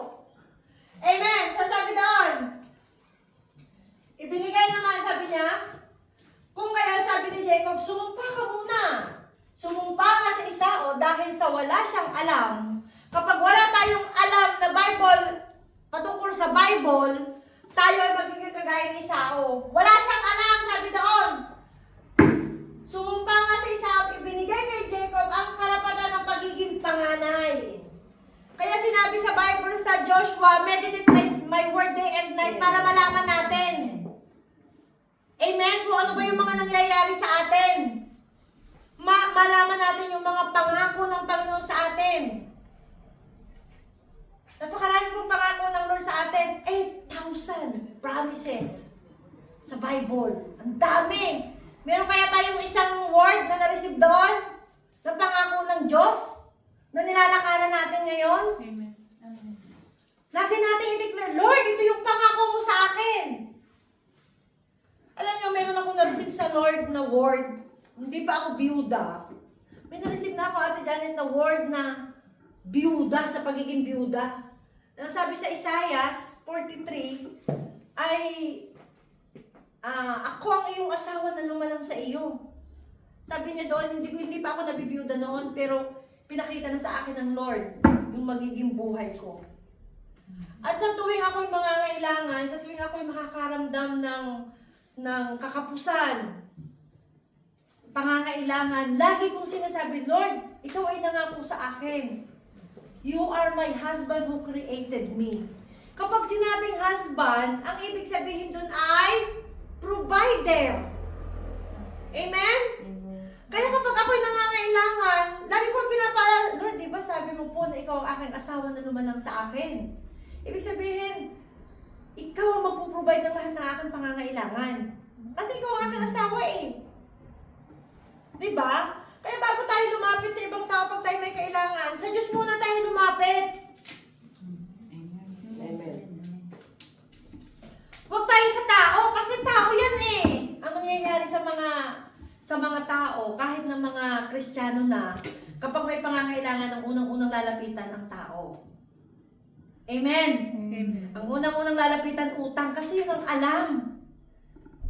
[SPEAKER 1] Amen! Sasabi doon. Ibinigay naman, sabi niya, kung kaya sabi ni Jacob, sumumpa ka muna. Sumumpa ka sa Isao dahil sa wala siyang alam. Kapag wala tayong alam na Bible, patungkol sa Bible, tayo ay magiging kagaya ni Isao. Wala siyang alam, sabi doon. Sumumpa nga sa Isao at ibinigay kay Jacob ang karapatan ng pagiging panganay. Kaya sinabi sa Bible sa Joshua, meditate my word day and night para malaman natin. Amen? Kung ano ba yung mga nangyayari sa atin. Malaman natin yung mga pangako ng Panginoon sa atin. Napakarami pong pangako ng Lord sa atin. 8,000 promises sa Bible. Ang dami. Meron kaya tayong isang word na na-receive doon na pangako ng Diyos na nilalakaran natin ngayon?
[SPEAKER 2] Amen.
[SPEAKER 1] Lagi natin i-declare, Lord, ito yung pangako mo sa akin. Alam niyo, meron akong na-receive sa Lord na word. Hindi pa ako biyuda. May na-receive na ako, Ate Janet, na word na biyuda, sa pagiging biyuda. Sabi sa Isaiah 43, ay ako ang iyong asawa na lumalang sa iyo. Sabi niya doon, hindi pa ako nabibiyuda noon, pero pinakita na sa akin ng Lord yung magiging buhay ko. At sa tuwing ako'y mangangailangan, sa tuwing ako'y makakaramdam ng kakapusan, pangangailangan, lagi kong sinasabi, Lord, ikaw ay nangako sa akin. You are my husband who created me. Kapag sinabing husband, ang ibig sabihin dun ay provider. Amen? Kaya kapag ako'y nangangailangan, lagi ko pinapaalala, Lord, di ba sabi mo po na ikaw ang aking asawa na lumanang sa akin? Ibig sabihin, ikaw ang magpo-provide ng lahat ng aking pangangailangan. Kasi ikaw ang aking asawa eh. Di ba? Kaya bago tayo lumapit sa ibang tao pag tayo may kailangan, sa Diyos muna tayo lumapit.
[SPEAKER 3] Amen.
[SPEAKER 1] Huwag tayo sa tao, kasi tao yan eh. Ang nangyayari sa mga tao, kahit ng mga Kristiyano na, kapag may pangangailangan, ang unang-unang lalapitan ang tao. Amen?
[SPEAKER 2] Amen.
[SPEAKER 1] Ang unang-unang lalapitan utang kasi yun ang alam.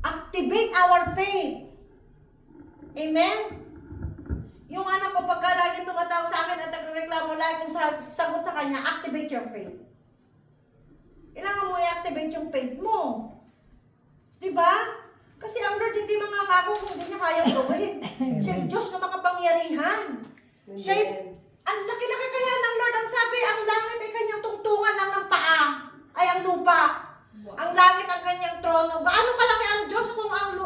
[SPEAKER 1] Activate our faith. Amen? Yung anak ko, pagka lagi tumatawag sa akin at nagreklamo, lagi kong sagot sa kanya, activate your faith. Kailangan mo i-activate yung faith mo. Diba? Kasi ang Lord hindi mangangako kung hindi niya kayang gawin. Siya ang Diyos na makapangyarihan. Siya ang laki-laki kaya ng Lord. Ang sabi, ang langit ay kanyang tungtungan lang ng paa. Ay, ang lupa. Ang langit ang kanyang trono. Gaano kalaki ang Diyos kung ang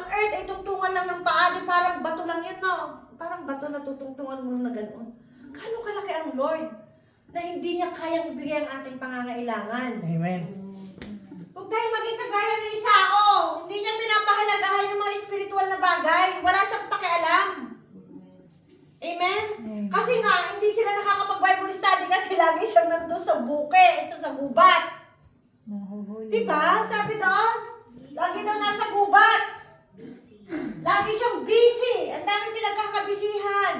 [SPEAKER 1] earth ay tungtungan lang ng paa? Di parang bato lang yun, no? Parang bato na tutungtungan mo na ganoon. Gaano kalaki ang Lord na hindi niya kayang bigyan ang ating pangangailangan.
[SPEAKER 5] Amen.
[SPEAKER 1] Huwag tayo maging kagaya ni Isao. Hindi niya pinapahalagahan yung mga spiritual na bagay. Wala siyang pakialam. Amen? Kasi nga, hindi sila nakakapag-Bible study kasi lagi siyang nandun sa buke at sa gubat. Diba? Sabi doon, lagi daw nasa gubat. Lagi siyang busy. Ang daming pinagkakabisihan.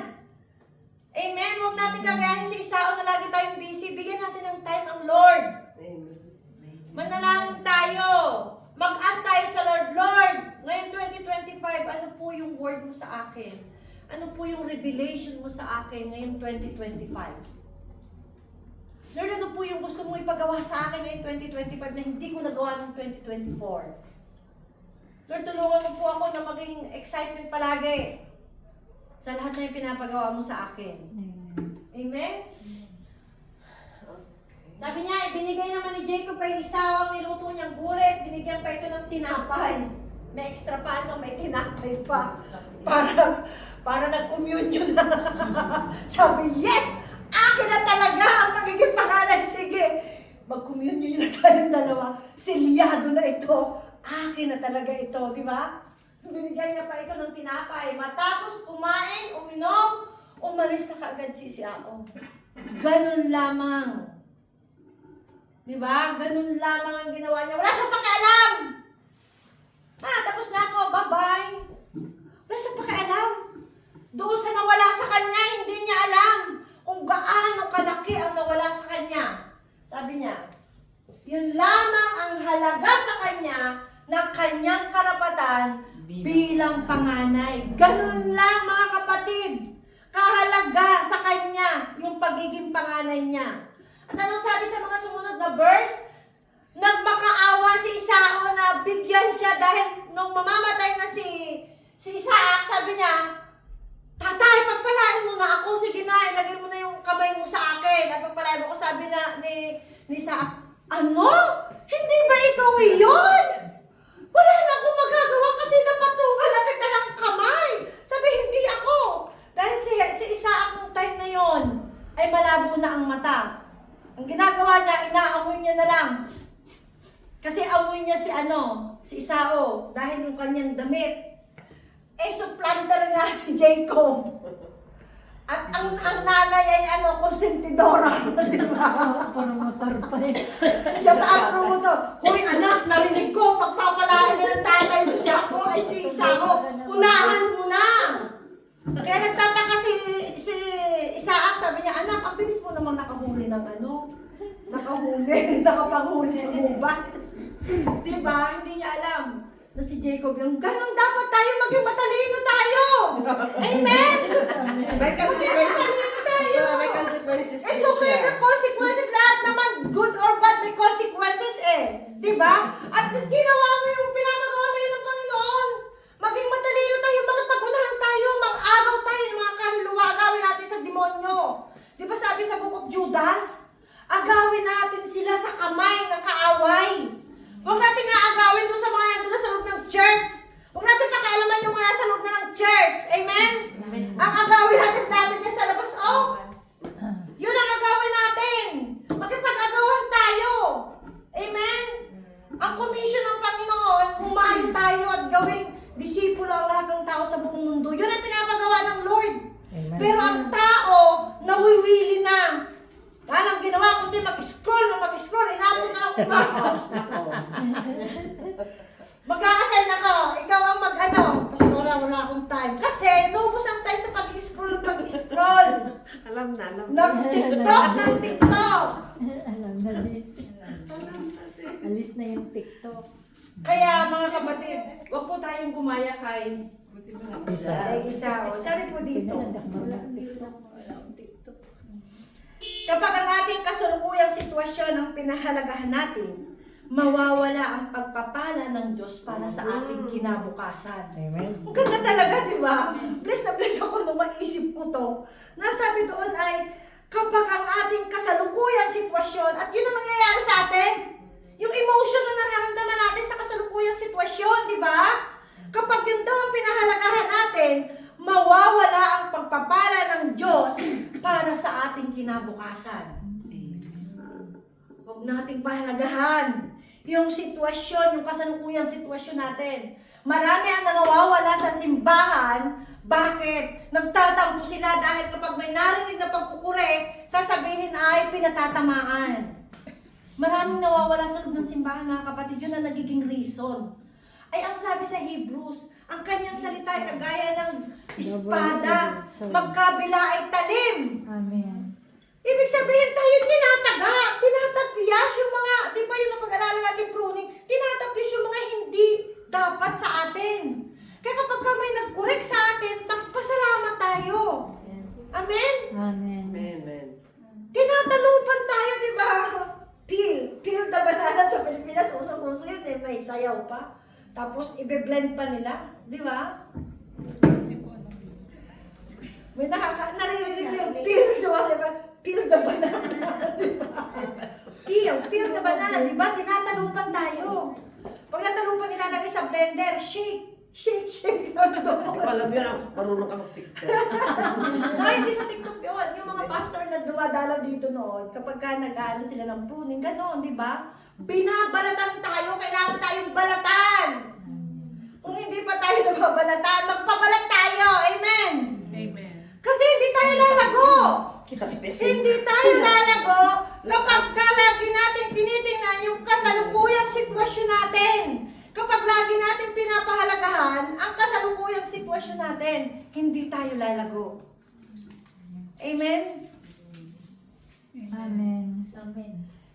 [SPEAKER 1] Amen? Huwag natin gagayahin si Isao na lagi tayong busy. Bigyan natin ng time ang Lord.
[SPEAKER 3] Amen.
[SPEAKER 1] Manalangin tayo. Mag-ask tayo sa Lord. Lord, ngayon 2025, ano po yung word mo sa akin? Ano po yung revelation mo sa akin ngayong 2025? Lord, ano po yung gusto mong ipagawa sa akin ngayong 2025 na hindi ko nagawa ng 2024? Lord, tulungan mo po ako na maging excitement palagi sa lahat na yung pinapagawa mo sa akin. Amen? Sabi niya, ibinigay naman ni Jacob kay Esau ang niluto niyang gulay, binigyan pa ito ng tinapay. May extra pa, may tinapay pa. Para nag-communion na. Sabi, yes! Akin na talaga ang magiging pangalan. Sige, mag-communion na tayong dalawa. Silyado na ito. Akin na talaga ito, di ba? Binigyan niya pa ito ng tinapay. Matapos kumain, uminom, umalis na kaagad si Esau. Ganun lamang. Diba? Ganun lamang ang ginawa niya. Wala siyang pakialam! Tapos na ako. Bye-bye! Wala siyang pakialam. Doon sa nawala sa kanya, hindi niya alam kung gaano kalaki ang nawala sa kanya. Sabi niya, yun lamang ang halaga sa kanya ng kanyang karapatan bilang panganay. Ganun lang mga kapatid. Kahalaga sa kanya yung pagiging panganay niya. At anong sabi sa mga sumunod na verse? Nagmakaawa si Esau na bigyan siya dahil nung mamamatay na si Isaac, sabi niya, Tatay, pagpalain mo na ako. Sige na, ilagay mo na yung kamay mo sa akin. At pagpalain mo ko, sabi na ni Isaac, ano? Hindi ba ikaw iyon? Wala na akong magagawa kasi napatungan na kita ng kamay. Sabi, hindi ako. Dahil si Isaac nung time na yon ay malabo na ang mata. Ang ginagawa niya, inaamoy niya na lang. Kasi amoy niya si Esau, dahil yung kanyang damit. Supplanter nga si Jacob. At ang nanay ay konsentidora, di ba?
[SPEAKER 4] Promotor pa eh.
[SPEAKER 1] Siya pa ang promotor. Hoy anak, narinig ko, pagpapalain na ng tatay mo siya ako ay si Esau. Unahan mo na. Kaya nagtataka si Isaac, sabi niya, anak, ang bilis mo namang nakahuli ng nakapanghuli sa gubat. Diba? Hindi niya alam na si Jacob yung ganun dapat tayo maging matalino tayo. Amen?
[SPEAKER 3] May consequences.
[SPEAKER 1] Matalino tayo.
[SPEAKER 3] May consequences.
[SPEAKER 1] It's okay, the consequences, lahat naman, good or bad, may consequences eh. Diba? At least ginawa mo yung pinapagawa sa'yo ng Panginoon. Maging matalino tayo, makipag disipulo ang lahat ng tao sa buong mundo. Yun ang pinapagawa ng Lord.
[SPEAKER 2] Amen.
[SPEAKER 1] Pero ang tao, nawiwili na. Walang ginawa kundi mag-scroll, inabot na ng umaga. Mag-a-assign ako, ikaw ang mag-ano. Pastora, wala akong time. Kasi, nubos ang time sa pag-scroll.
[SPEAKER 3] Alam na.
[SPEAKER 1] Ng TikTok.
[SPEAKER 4] Alam na, Liz. Alis na yung TikTok.
[SPEAKER 1] Kaya mga kapatid, wag po tayong gumaya kay isa. Sabi po dito,
[SPEAKER 4] Pinaladak mo ng TikTok.
[SPEAKER 1] kapag ang ating kasalukuyang sitwasyon ang pinahalagahan natin, mawawala ang pagpapala ng Diyos para sa ating kinabukasan.
[SPEAKER 2] Amen.
[SPEAKER 1] Ang ganda talaga, di ba? Bless na bless ako nung maisip ko to. Nasabi doon ay, kapag ang ating kasalukuyang sitwasyon, at yun ang nangyayari sa atin, yung emotion na nararamdaman natin sa kasalukuyang sitwasyon, di ba? Kapag yun daw ang pinahalagahan natin, mawawala ang pagpapala ng Diyos para sa ating kinabukasan. Huwag nating pahalagahan yung sitwasyon, yung kasalukuyang sitwasyon natin. Marami ang nawawala sa simbahan. Bakit? Nagtatampo sila dahil kapag may narinig na pagkukurek, sasabihin ay pinatatamaan. Maraming nawawala sa loob ng simbahan, mga kapatid, yun ang nagiging reason. Ay ang sabi sa Hebrews, ang kanyang salita ay kagaya ng espada, magkabila ay talim.
[SPEAKER 4] Amen.
[SPEAKER 1] Ibig sabihin tayo tinatapyas yung mga, di ba yung napag-aralan natin pruning, tinatapyas yung mga hindi dapat sa atin. Kaya kapag kami nag-correct sa atin, magpasalamat tayo. Amen?
[SPEAKER 4] Amen.
[SPEAKER 3] Amen.
[SPEAKER 1] Tinatalupan tayo, di ba? Peel the banana sa Pilipinas, usong-uso yun eh, may sayaw pa. Tapos ibe-blend pa nila, di ba? May naririnig ko yung peel, sumasabi, peel the banana, di ba? Peel the banana, di ba? Tinatalupan tayo. Pag natalupan, nilalagay sa blender, shake.
[SPEAKER 3] Hindi ko alam yun. Marunong ka mag-TikTok.
[SPEAKER 1] Hindi sa TikTok yun. Yung mga pastor na dumadalaw dito noon, kapag ka nag-ano sila ng pruning, gano'n, di ba? Binabalatan tayo, kailangan tayong balatan. Kung hindi pa tayo nababalatan, magpabalat tayo. Amen?
[SPEAKER 2] Amen.
[SPEAKER 1] Kasi hindi tayo lalago.
[SPEAKER 3] Kitapis.
[SPEAKER 1] Hindi tayo lalago kapag lagi natin tinitingnan yung kasalukuyang sitwasyon natin. Kapag lagi natin pinapahalagahan ang kasalukuyang sitwasyon natin, hindi tayo lalago. Amen?
[SPEAKER 4] Amen.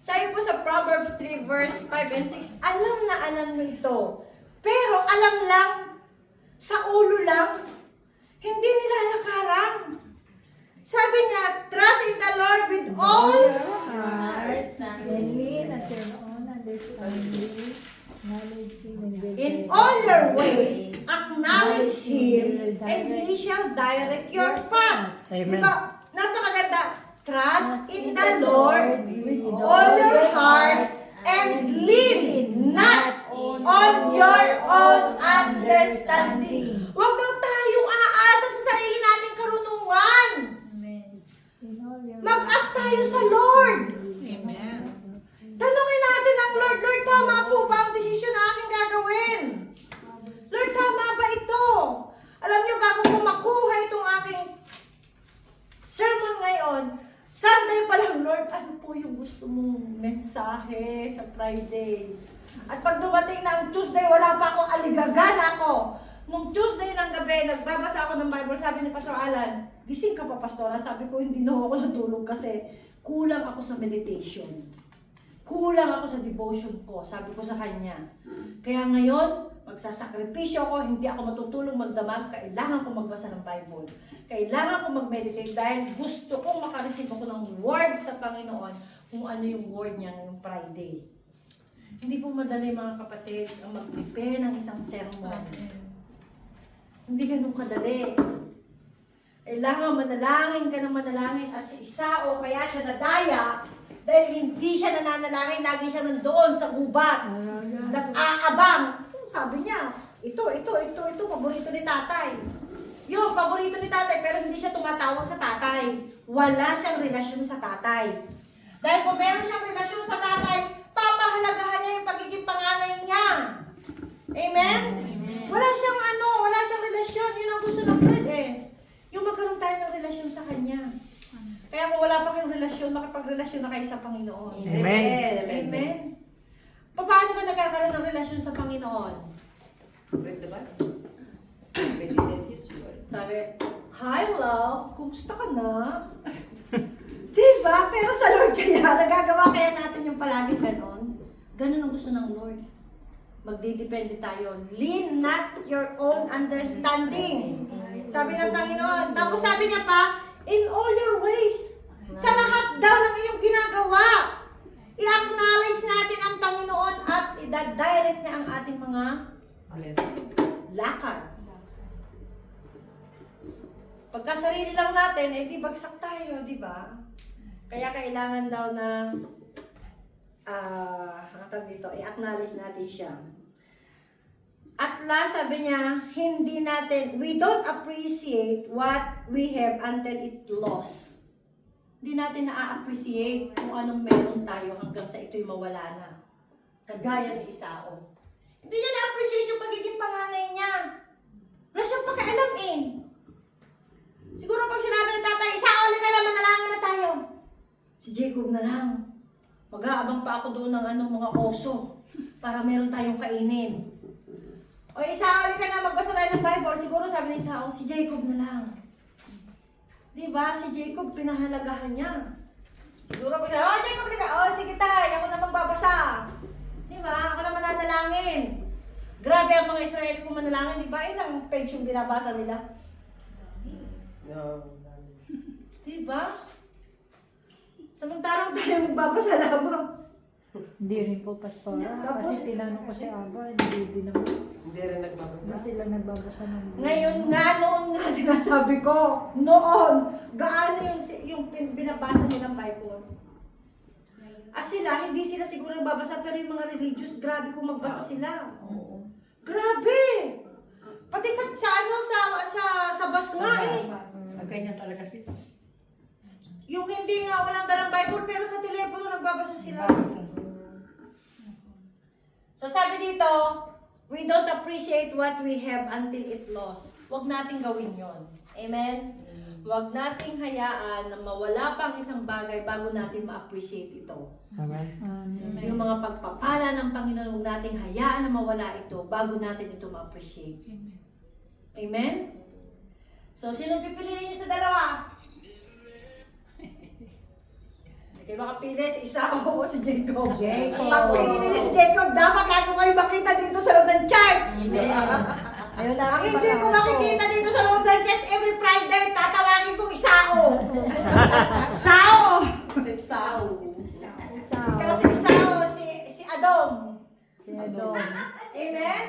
[SPEAKER 1] Sabi po sa Proverbs 3 verse 5 and 6, alam na alam mo ito, pero alam lang, sa ulo lang, hindi nilalakaran. Sabi niya, trust in the Lord with all
[SPEAKER 4] Heart, and lean at your own understanding. Knowledge Him and will
[SPEAKER 1] in
[SPEAKER 4] guide
[SPEAKER 1] all your
[SPEAKER 4] you.
[SPEAKER 1] ways, acknowledge Him, and He shall direct your path.
[SPEAKER 2] Amen.
[SPEAKER 1] Diba? Napakaganda. Trust in the Lord with all your heart and lean not on your own understanding. Huwag daw tayong aasa sa sarili nating karunungan.
[SPEAKER 4] In all your
[SPEAKER 1] Mag-ask tayo sa Lord.
[SPEAKER 2] Amen.
[SPEAKER 1] Tanungin natin ang Lord, Lord, tama po ba ang desisyon na aking gagawin? Lord, tama ba ito? Alam niyo, bago ko makuha itong aking sermon ngayon, Sunday pa lang, Lord, ano po yung gusto mong mensahe sa Friday? At pag dumating na ang Tuesday, wala pa ako, aligaga ako. Nung Tuesday ng gabi, nagbabasa ako ng Bible, sabi ni Pastor Alan, gising ka pa, Pastora? Sabi ko, hindi na ako natulog kasi kulang ako sa meditation. Kulang ako sa devotion ko, sabi ko sa kanya. Kaya ngayon, magsasakripisyo ako, hindi ako matutulong magdamag, kailangan ko magbasa ng Bible. Kailangan ko mag-meditate dahil gusto kong makareceive ako ng word sa Panginoon kung ano yung word niya ngayong Friday. Hindi po madali mga kapatid ang mag-prepare ng isang sermon. Hindi ganun kadali. Kailangan manalangin ka ng manalangin at si Isao kaya siya nadaya dahil hindi siya nananalangin, lagi siya nandoon sa gubat. Nag-aabang. Sabi niya, ito, paborito ni tatay. Yung paborito ni tatay, pero hindi siya tumatawag sa tatay. Wala siyang relasyon sa tatay. Dahil kung meron siyang relasyon sa tatay, papahalagahan niya yung pagiging panganay niya. Amen? Wala siyang Panginoon.
[SPEAKER 5] Amen.
[SPEAKER 1] Amen. Paano ba nagkakaroon ng relasyon sa Panginoon?
[SPEAKER 3] Read the Bible. Meditate His word.
[SPEAKER 1] Sabi, hi love, kumusta ka na? Diba? Pero sa Lord kaya, nagagawa kaya natin yung palagi ganon? Ganon ang gusto ng Lord. Magdidepende tayo. Lean not your own understanding. Sabi ng Panginoon. Tapos sabi niya pa, in all your ways. Sa lahat daw ng iyong ginagawa. I-acknowledge natin ang Panginoon at i-direct niya ang ating mga lakad. Pagka sarili lang natin, eh di bagsak tayo, di ba? Kaya kailangan daw na dito, i-acknowledge natin siya. At last, sabi niya, we don't appreciate what we have until it lost. Hindi natin na-appreciate kung anong meron tayo hanggang sa ito'y mawala na. Kagaya ni Isao. Hindi niya na-appreciate yung pagiging panganay niya. Wala siyang pakialam eh. Siguro pag sinabi ng tatay, Isao, ka lang, manalangin na tayo. Si Jacob na lang. Mag-aabang pa ako doon ng mga oso para meron tayong kainin. O Isao, ka na, magbasa tayo ng Bible. Siguro sabi ni Isao, si Jacob na lang. Diba? Si Jacob, pinahalagahan niya. Siguro pag Jacob, sige tay, ako na magbabasa. Diba? Ako na mananalangin. Grabe ang mga Israeli kung manalangin, diba? Ilang page yung binabasa nila.
[SPEAKER 3] No.
[SPEAKER 1] Diba? Samantalang tayo magbabasa lamang.
[SPEAKER 4] Hindi rin po, Pastora.
[SPEAKER 1] Tapos-
[SPEAKER 4] Kasi tinanong ko si Aba, hindi naman.
[SPEAKER 3] Hindi rin nagbabasa.
[SPEAKER 4] Hindi sila nagbabasa ng
[SPEAKER 1] Ngayon nga, noon nga sinasabi ko, noon, gaano yung binabasa nilang Bible. Sila, hindi sila siguro nagbabasa, pero yung mga religious, grabe kung magbasa sila. Grabe! Pati sa bus nga eh.
[SPEAKER 2] Ganyan talaga sila.
[SPEAKER 1] Yung hindi nga walang dalang Bible, pero sa telepono nagbabasa sila. So sabi dito, we don't appreciate what we have until it lost. Huwag nating gawin yon. Amen? Huwag nating hayaan na mawala pang isang bagay bago natin ma-appreciate ito.
[SPEAKER 5] Amen.
[SPEAKER 1] Yung mga pagpapala ng Panginoon, huwag nating hayaan na mawala ito bago natin ito ma-appreciate. Amen? So, sino pipiliin niyo sa dalawa? Hindi kayo makapili, si Isao o si Jacob.
[SPEAKER 4] Jacob.
[SPEAKER 1] Pag pinili niyo si Jacob, dapat lagi ko kayo makita dito sa loob ng church.
[SPEAKER 4] Ayun na,
[SPEAKER 1] Ang hindi ko makikita dito sa loob ng church every Friday, tatawagin kong Isao. Sao!
[SPEAKER 3] Sao.
[SPEAKER 1] Ikaw si Isao, si Adom.
[SPEAKER 4] Si Adon.
[SPEAKER 1] Amen?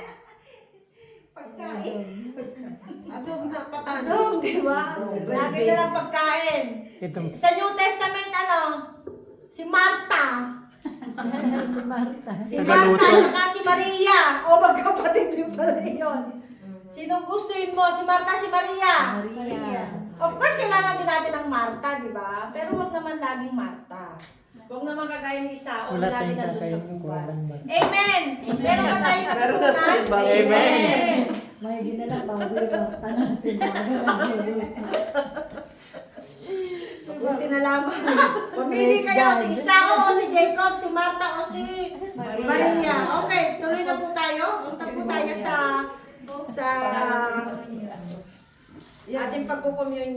[SPEAKER 3] Adom na patano.
[SPEAKER 1] Adom, di ba? Lagi na lang pagkain.
[SPEAKER 5] Itong-
[SPEAKER 1] Sa New Testament, si Marta.
[SPEAKER 4] Si Marta.
[SPEAKER 1] Si
[SPEAKER 5] Nagaluto.
[SPEAKER 1] Marta, saka si Maria. O magkapatid din pala yun. Sinong gustuin mo? Si Marta, si Maria?
[SPEAKER 4] Maria.
[SPEAKER 1] Of course, kailangan din natin ng Marta, di ba? Pero wag naman laging Marta. Wag naman kagaya ni Isao na
[SPEAKER 5] Wala
[SPEAKER 1] lagi
[SPEAKER 5] tayong
[SPEAKER 1] nandun sa
[SPEAKER 5] kakainin kung
[SPEAKER 1] buwan.
[SPEAKER 5] walang Marta.
[SPEAKER 1] Amen! Meron ba tayong
[SPEAKER 3] Meron na
[SPEAKER 1] natutunan?
[SPEAKER 3] tayong Bible.
[SPEAKER 5] Amen.
[SPEAKER 4] May ginala bago yung Marta natin.
[SPEAKER 1] Buti na lamang. Pamili kayo si Isao o si Jacob, si Marta o si Maria. Okay, tuloy na po tayo. Punta po tayo sa ating pagkukommunyon.